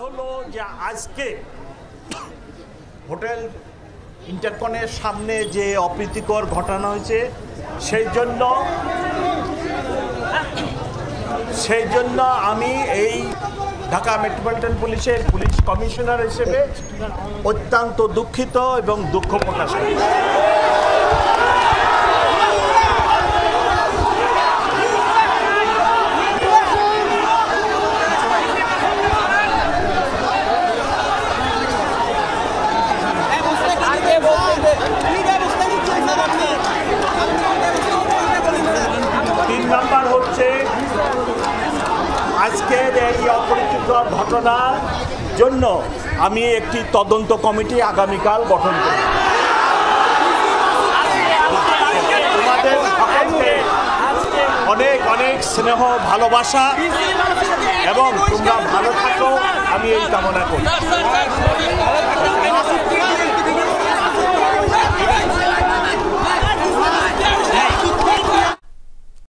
হলো যে আজকে হোটেল ইন্টারকনের সামনে যে অপ্রীতিকর ঘটনা হয়েছে সেই জন্য আমি এই ঢাকা মেট্রোপলিটন পুলিশের পুলিশ কমিশনার হিসেবে অত্যন্ত দুঃখিত এবং দুঃখ প্রকাশ করি। নাম্বার হচ্ছে আজকের এই অপরিচিতকর ঘটনার জন্য আমি একটি তদন্ত কমিটি আগামীকাল গঠন করি। তোমাদের সকলকে অনেক অনেক স্নেহ ভালোবাসা এবং তোমরা ভালো থাকো আমি এই কামনা করি।